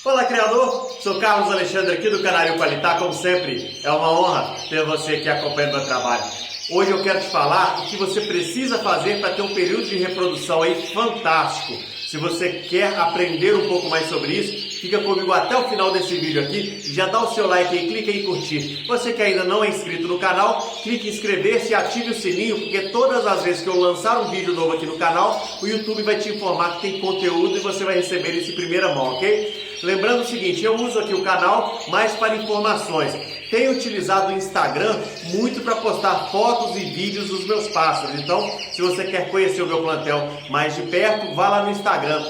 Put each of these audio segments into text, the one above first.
Olá, criador! Sou Carlos Alexandre aqui do Canário Qualitá. Como sempre, é uma honra ter você aqui acompanhando meu trabalho. Hoje eu quero te falar o que você precisa fazer para ter um período de reprodução aí fantástico. Se você quer aprender um pouco mais sobre isso, fica comigo até o final desse vídeo aqui e já dá o seu like aí, clica em curtir. Você que ainda não é inscrito no canal, clique em inscrever-se e ative o sininho, porque todas as vezes que eu lançar um vídeo novo aqui no canal, o YouTube vai te informar que tem conteúdo e você vai receber isso em primeira mão, ok? Lembrando o seguinte, eu uso aqui o canal mais para informações. Tenho utilizado o Instagram muito para postar fotos e vídeos dos meus pássaros. Então, se você quer conhecer o meu plantel mais de perto, vá lá no Instagram,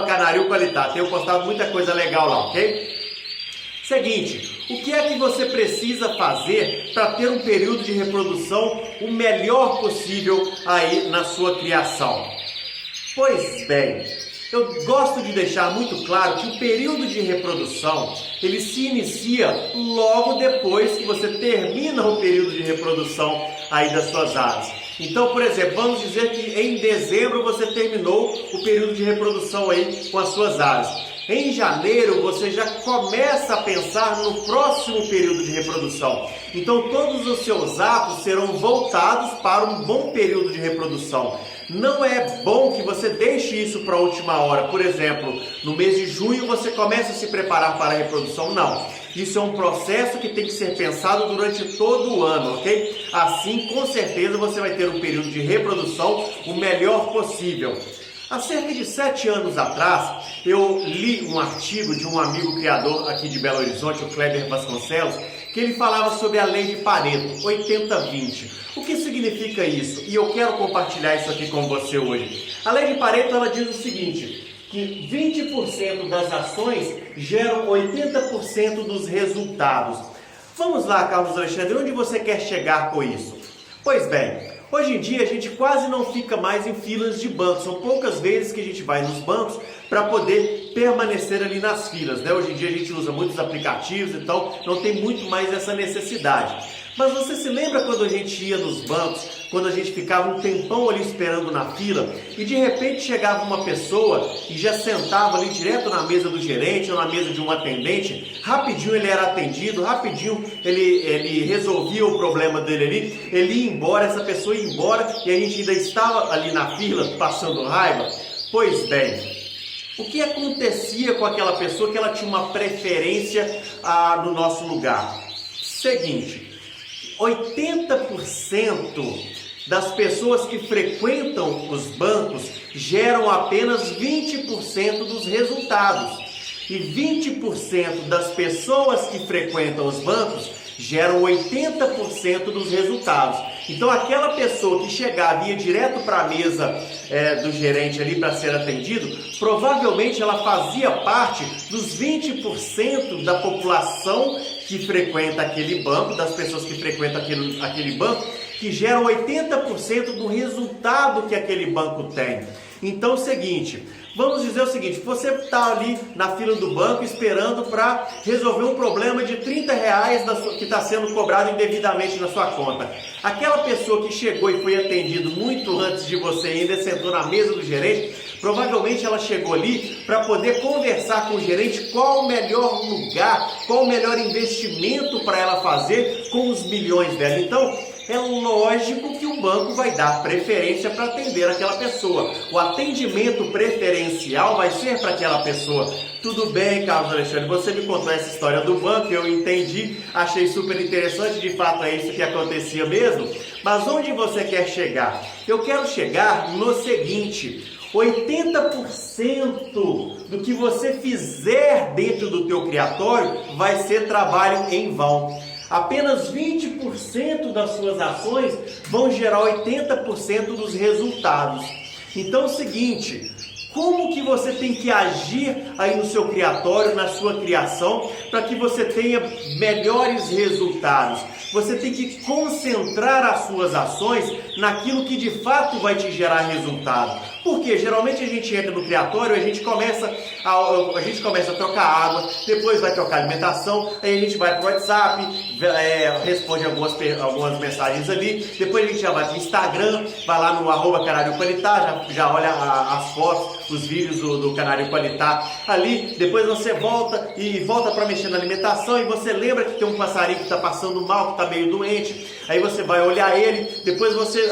@canarioqualitá. Tenho postado muita coisa legal lá, ok? Seguinte, o que é que você precisa fazer para ter um período de reprodução o melhor possível aí na sua criação? Pois bem, eu gosto de deixar muito claro que o período de reprodução, ele se inicia logo depois que você termina o período de reprodução aí das suas aves. Então, por exemplo, vamos dizer que em dezembro você terminou o período de reprodução aí com as suas aves. Em janeiro você já começa a pensar no próximo período de reprodução. Então todos os seus atos serão voltados para um bom período de reprodução. Não é bom que você deixe isso para a última hora. Por exemplo, no mês de junho você começa a se preparar para a reprodução. Não. Isso é um processo que tem que ser pensado durante todo o ano, ok? Assim, com certeza, você vai ter um período de reprodução o melhor possível. Há cerca de 7 anos atrás, eu li um artigo de um amigo criador aqui de Belo Horizonte, o Kleber Vasconcelos, que ele falava sobre a lei de Pareto, 80-20. O que significa isso? E eu quero compartilhar isso aqui com você hoje. A lei de Pareto, ela diz o seguinte, que 20% das ações geram 80% dos resultados. Vamos lá, Carlos Alexandre, onde você quer chegar com isso? Pois bem, hoje em dia a gente quase não fica mais em filas de bancos. São poucas vezes que a gente vai nos bancos para poder permanecer ali nas filas, né? Hoje em dia a gente usa muitos aplicativos, então não tem muito mais essa necessidade. Mas você se lembra quando a gente ia nos bancos, quando a gente ficava um tempão ali esperando na fila e de repente chegava uma pessoa e já sentava ali direto na mesa do gerente ou na mesa de um atendente, rapidinho ele era atendido, rapidinho ele resolvia o problema dele ali, ele ia embora, essa pessoa ia embora e a gente ainda estava ali na fila passando raiva? Pois bem, o que acontecia com aquela pessoa que ela tinha uma preferência no nosso lugar? Seguinte, 80% das pessoas que frequentam os bancos geram apenas 20% dos resultados. E 20% das pessoas que frequentam os bancos geram 80% dos resultados. Então aquela pessoa que chegava e ia direto para a mesa do gerente ali para ser atendido, provavelmente ela fazia parte dos 20% da população que frequenta aquele banco, das pessoas que frequentam aquele banco, que geram 80% do resultado que aquele banco tem. Então é o seguinte, vamos dizer o seguinte, você está ali na fila do banco esperando para resolver um problema de R$30 que está sendo cobrado indevidamente na sua conta. Aquela pessoa que chegou e foi atendido muito antes de você e ainda sentou na mesa do gerente, provavelmente ela chegou ali para poder conversar com o gerente qual o melhor lugar, qual o melhor investimento para ela fazer com os milhões dela. Então, é lógico que o banco vai dar preferência para atender aquela pessoa. O atendimento preferencial vai ser para aquela pessoa. Tudo bem, Carlos Alexandre, você me contou essa história do banco, eu entendi, achei super interessante, de fato é isso que acontecia mesmo. Mas onde você quer chegar? Eu quero chegar no seguinte: 80% do que você fizer dentro do teu criatório vai ser trabalho em vão. Apenas 20% das suas ações vão gerar 80% dos resultados. Então é o seguinte, como que você tem que agir aí no seu criatório, na sua criação, para que você tenha melhores resultados? Você tem que concentrar as suas ações naquilo que de fato vai te gerar resultado. Porque geralmente a gente entra no criatório, a gente começa a trocar água, depois vai trocar alimentação, aí a gente vai para o WhatsApp, responde algumas mensagens ali, depois a gente já vai para o Instagram, vai lá no @Canário-Qualitá, já olha as fotos, os vídeos do Canário-Qualitá ali, depois você volta para mexer na alimentação e você lembra que tem um passarinho que está passando mal, que está meio doente, aí você vai olhar ele, depois você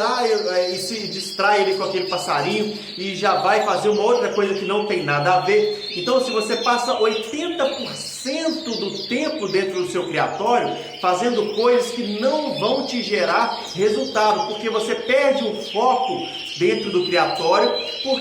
se distrai ele com aquele passarinho e já vai fazer uma outra coisa que não tem nada a ver. Então, se você passa 80% do tempo dentro do seu criatório fazendo coisas que não vão te gerar resultado, porque você perde o foco dentro do criatório,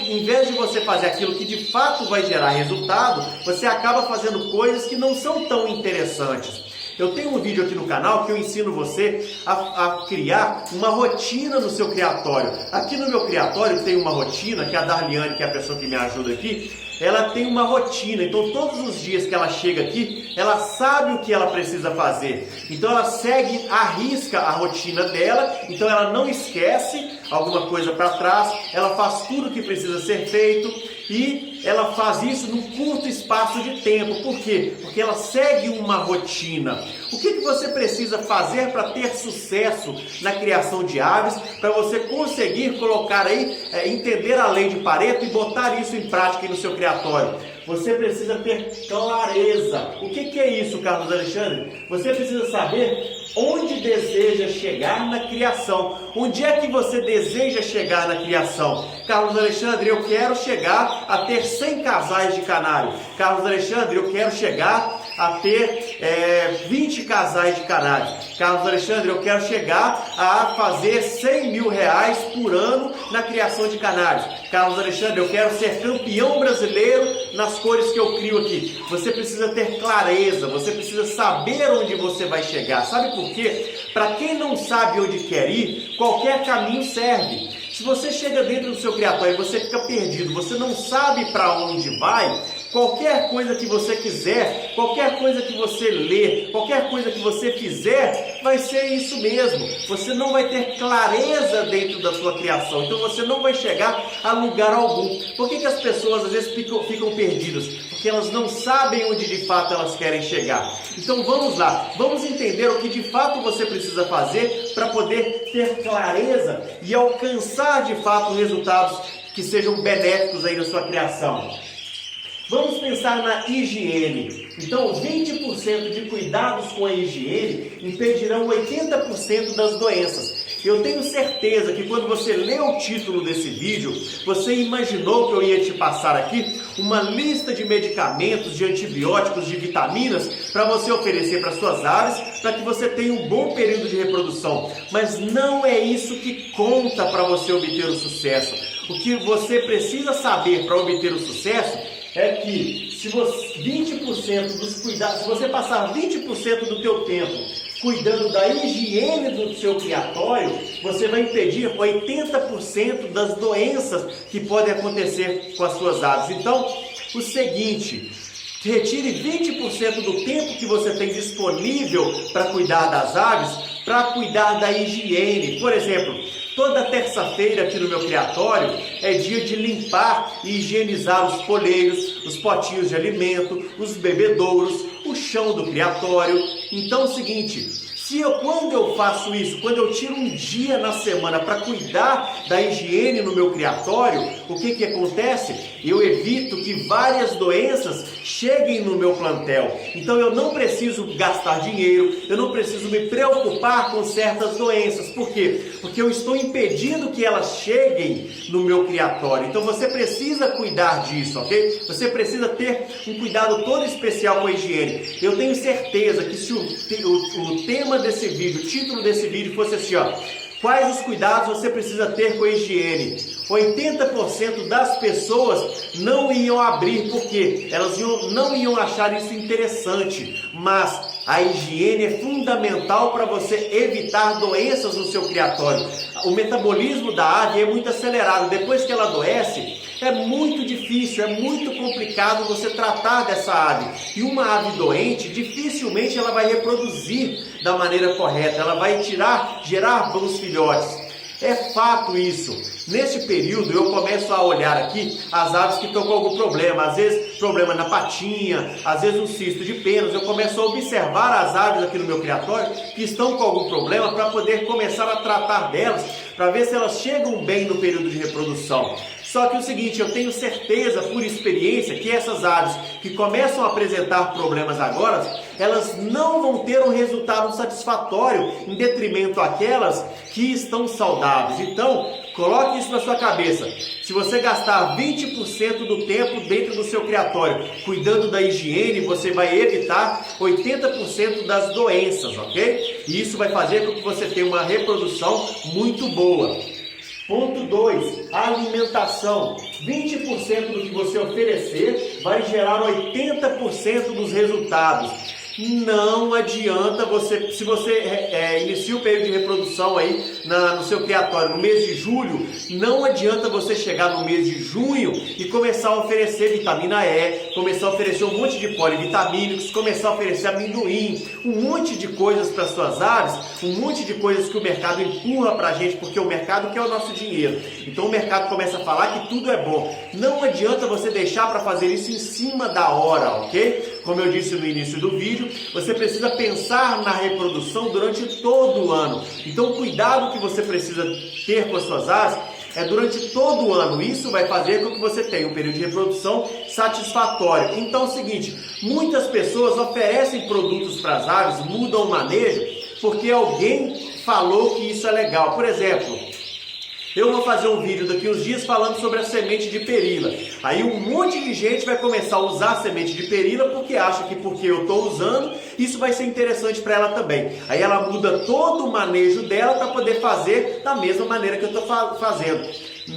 em vez de você fazer aquilo que de fato vai gerar resultado, você acaba fazendo coisas que não são tão interessantes. Eu tenho um vídeo aqui no canal que eu ensino você a criar uma rotina no seu criatório. Aqui no meu criatório tem uma rotina, que a Darliane, que é a pessoa que me ajuda aqui, ela tem uma rotina. Então todos os dias que ela chega aqui, ela sabe o que ela precisa fazer. Então ela segue à risca a rotina dela, então ela não esquece alguma coisa para trás, ela faz tudo o que precisa ser feito. E ela faz isso num curto espaço de tempo. Por quê? Porque ela segue uma rotina. O que você precisa fazer para ter sucesso na criação de aves, para você conseguir colocar aí, entender a lei de Pareto e botar isso em prática aí no seu criatório? Você precisa ter clareza. O que é isso, Carlos Alexandre? Você precisa saber onde deseja chegar na criação. Onde é que você deseja chegar na criação? Carlos Alexandre, eu quero chegar a ter 100 casais de canário. Carlos Alexandre, eu quero chegar a ter 20 casais de canários. Carlos Alexandre, eu quero chegar a fazer 100 mil reais por ano na criação de canários. Carlos Alexandre, eu quero ser campeão brasileiro nas cores que eu crio aqui. Você precisa ter clareza, você precisa saber onde você vai chegar. Sabe por quê? Para quem não sabe onde quer ir, qualquer caminho serve. Se você chega dentro do seu criatório e você fica perdido, você não sabe para onde vai, qualquer coisa que você quiser, qualquer coisa que você ler, qualquer coisa que você fizer, vai ser isso mesmo. Você não vai ter clareza dentro da sua criação, então você não vai chegar a lugar algum. Por que as pessoas às vezes ficam perdidas? Porque elas não sabem onde de fato elas querem chegar. Então vamos lá, vamos entender o que de fato você precisa fazer para poder ter clareza e alcançar de fato resultados que sejam benéficos aí na sua criação. Vamos pensar na higiene. Então, 20% de cuidados com a higiene impedirão 80% das doenças. Eu tenho certeza que quando você lê o título desse vídeo, você imaginou que eu ia te passar aqui uma lista de medicamentos, de antibióticos, de vitaminas para você oferecer para suas aves, para que você tenha um bom período de reprodução. Mas não é isso que conta para você obter o sucesso. O que você precisa saber para obter o sucesso é que se você passar 20% do teu tempo cuidando da higiene do seu criatório, você vai impedir 80% das doenças que podem acontecer com as suas aves. Então, o seguinte, retire 20% do tempo que você tem disponível para cuidar das aves, para cuidar da higiene. Por exemplo, toda terça-feira aqui no meu criatório é dia de limpar e higienizar os poleiros, os potinhos de alimento, os bebedouros, o chão do criatório. Então é o seguinte, quando eu faço isso, quando eu tiro um dia na semana para cuidar da higiene no meu criatório, o que acontece? Eu evito que várias doenças cheguem no meu plantel. Então eu não preciso gastar dinheiro, eu não preciso me preocupar com certas doenças. Por quê? Porque eu estou impedindo que elas cheguem no meu criatório. Então você precisa cuidar disso, ok? Você precisa ter um cuidado todo especial com a higiene. Eu tenho certeza que se o tema desse vídeo, o título desse vídeo fosse assim, ó: quais os cuidados você precisa ter com a higiene? 80% das pessoas não iam abrir, porque elas não iam achar isso interessante. Mas a higiene é fundamental para você evitar doenças no seu criatório. O metabolismo da ave é muito acelerado. Depois que ela adoece, é muito difícil, é muito complicado você tratar dessa ave. E uma ave doente, dificilmente ela vai reproduzir da maneira correta. Ela vai gerar bons filhotes. É fato isso. Neste período eu começo a olhar aqui as aves que estão com algum problema, às vezes problema na patinha, às vezes um cisto de penas. Eu começo a observar as aves aqui no meu criatório que estão com algum problema para poder começar a tratar delas, para ver se elas chegam bem no período de reprodução. Só que é o seguinte, eu tenho certeza por experiência que essas aves que começam a apresentar problemas agora, elas não vão ter um resultado satisfatório em detrimento àquelas que estão saudáveis. Então, coloque isso na sua cabeça. Se você gastar 20% do tempo dentro do seu criatório cuidando da higiene, você vai evitar 80% das doenças, ok? E isso vai fazer com que você tenha uma reprodução muito boa. Ponto 2, alimentação. 20% do que você oferecer vai gerar 80% dos resultados. Não adianta você, se você inicia o período de reprodução aí no seu criatório no mês de julho, não adianta você chegar no mês de junho e começar a oferecer vitamina E, começar a oferecer um monte de polivitamínicos, começar a oferecer amendoim, um monte de coisas para suas aves, um monte de coisas que o mercado empurra para a gente, porque o mercado quer o nosso dinheiro. Então o mercado começa a falar que tudo é bom. Não adianta você deixar para fazer isso em cima da hora, ok? Como eu disse no início do vídeo, você precisa pensar na reprodução durante todo o ano. Então, o cuidado que você precisa ter com as suas aves é durante todo o ano. Isso vai fazer com que você tenha um período de reprodução satisfatório. Então, é o seguinte, muitas pessoas oferecem produtos para as aves, mudam o manejo, porque alguém falou que isso é legal. Por exemplo, eu vou fazer um vídeo daqui uns dias falando sobre a semente de perila. Aí um monte de gente vai começar a usar a semente de perila porque acha que porque eu estou usando, isso vai ser interessante para ela também. Aí ela muda todo o manejo dela para poder fazer da mesma maneira que eu estou fazendo.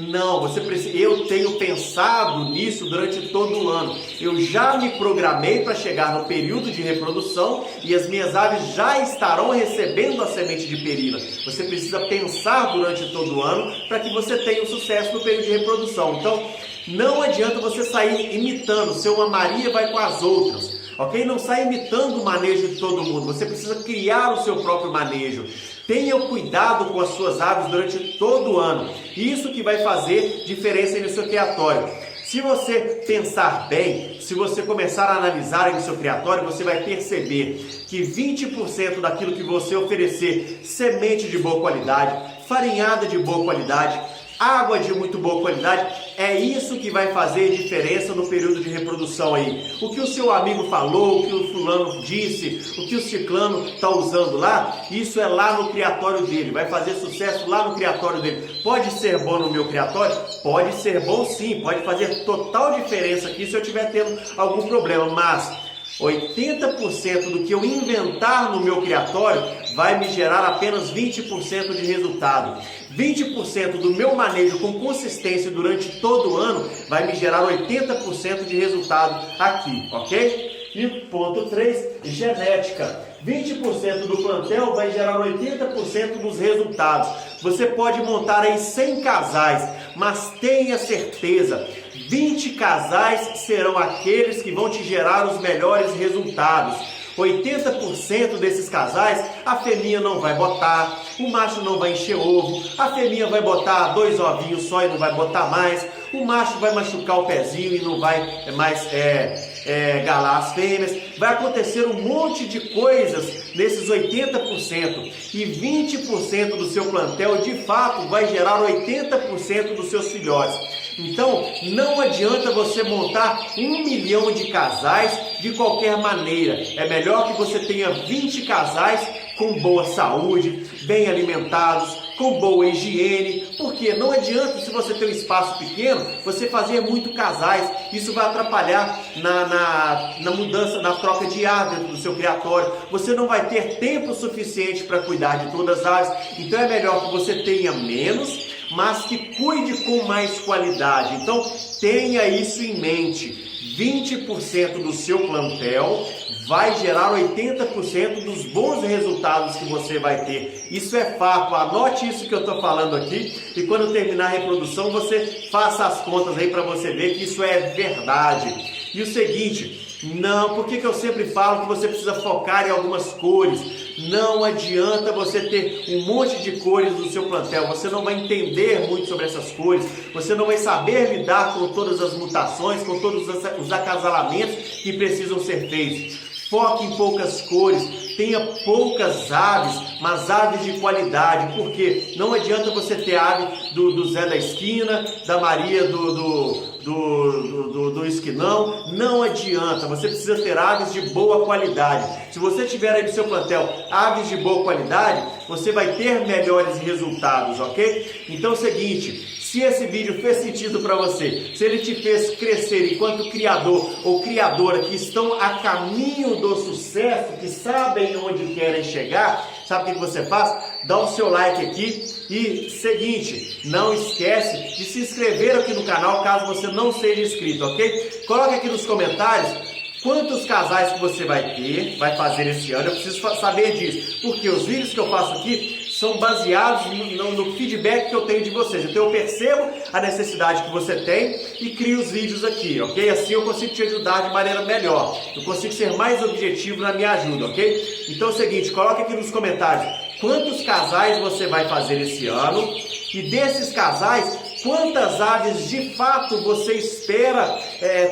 Não, você precisa. Eu tenho pensado nisso durante todo o ano. Eu já me programei para chegar no período de reprodução e as minhas aves já estarão recebendo a semente de perila. Você precisa pensar durante todo o ano para que você tenha um sucesso no período de reprodução. Então, não adianta você sair imitando. Seu uma Maria vai com as outras. Ok? Não sai imitando o manejo de todo mundo. Você precisa criar o seu próprio manejo. Tenha cuidado com as suas aves durante todo o ano. Isso que vai fazer diferença aí no seu criatório. Se você pensar bem, se você começar a analisar aí no seu criatório, você vai perceber que 20% daquilo que você oferecer, semente de boa qualidade, farinhada de boa qualidade, água de muito boa qualidade, é isso que vai fazer diferença no período de reprodução aí. O que o seu amigo falou, o que o fulano disse, o que o ciclano está usando lá, isso é lá no criatório dele, vai fazer sucesso lá no criatório dele. Pode ser bom no meu criatório? Pode ser bom sim, pode fazer total diferença aqui se eu estiver tendo algum problema, mas 80% do que eu inventar no meu criatório vai me gerar apenas 20% de resultado. 20% do meu manejo com consistência durante todo o ano vai me gerar 80% de resultado aqui, ok? E ponto 3, genética. 20% do plantel vai gerar 80% dos resultados. Você pode montar aí 100 casais, mas tenha certeza, 20 casais serão aqueles que vão te gerar os melhores resultados. 80% desses casais, a fêmea não vai botar, o macho não vai encher ovo, a fêmea vai botar 2 ovinhos só e não vai botar mais, o macho vai machucar o pezinho e não vai mais galar as fêmeas. Vai acontecer um monte de coisas nesses 80% e 20% do seu plantel de fato vai gerar 80% dos seus filhotes. Então, não adianta você montar 1 milhão de casais de qualquer maneira. É melhor que você tenha 20 casais com boa saúde, bem alimentados, com boa higiene, porque não adianta, se você tem um espaço pequeno, você fazer muito casais. Isso vai atrapalhar na mudança, na troca de ar dentro do seu criatório. Você não vai ter tempo suficiente para cuidar de todas as aves. Então é melhor que você tenha menos, mas que cuide com mais qualidade. Então tenha isso em mente. 20% do seu plantel vai gerar 80% dos bons resultados que você vai ter. Isso é fato, anote isso que eu estou falando aqui e quando terminar a reprodução você faça as contas aí para você ver que isso é verdade. E o seguinte, não, por que eu sempre falo que você precisa focar em algumas cores? Não adianta você ter um monte de cores no seu plantel, você não vai entender muito sobre essas cores, você não vai saber lidar com todas as mutações, com todos os acasalamentos que precisam ser feitos. Foque em poucas cores, tenha poucas aves, mas aves de qualidade, porque não adianta você ter ave do Zé da esquina, da Maria do esquinão, não adianta, você precisa ter aves de boa qualidade. Se você tiver aí no seu plantel aves de boa qualidade, você vai ter melhores resultados, ok? Então é o seguinte, se esse vídeo fez sentido para você, se ele te fez crescer enquanto criador ou criadora que estão a caminho do sucesso, que sabem onde querem chegar, sabe o que você faz? Dá o seu like aqui e seguinte, não esquece de se inscrever aqui no canal caso você não seja inscrito, ok? Coloque aqui nos comentários quantos casais que você vai ter, vai fazer esse ano. Eu preciso saber disso, porque os vídeos que eu faço aqui são baseados no feedback que eu tenho de vocês. Então eu percebo a necessidade que você tem e crio os vídeos aqui, ok? Assim eu consigo te ajudar de maneira melhor. Eu consigo ser mais objetivo na minha ajuda, ok? Então é o seguinte, coloque aqui nos comentários quantos casais você vai fazer esse ano e desses casais, quantas aves de fato você espera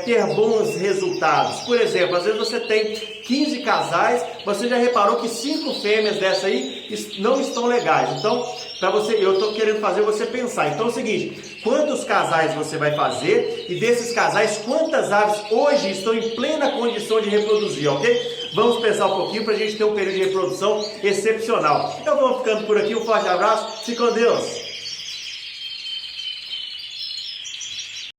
ter bons resultados. Por exemplo, às vezes você tem 15 casais, você já reparou que 5 fêmeas dessa aí não estão legais. Então, para você, eu estou querendo fazer você pensar. Então é o seguinte, quantos casais você vai fazer e desses casais, quantas aves hoje estão em plena condição de reproduzir, ok? Vamos pensar um pouquinho para a gente ter um período de reprodução excepcional. Eu vou ficando por aqui, um forte abraço, fique com Deus!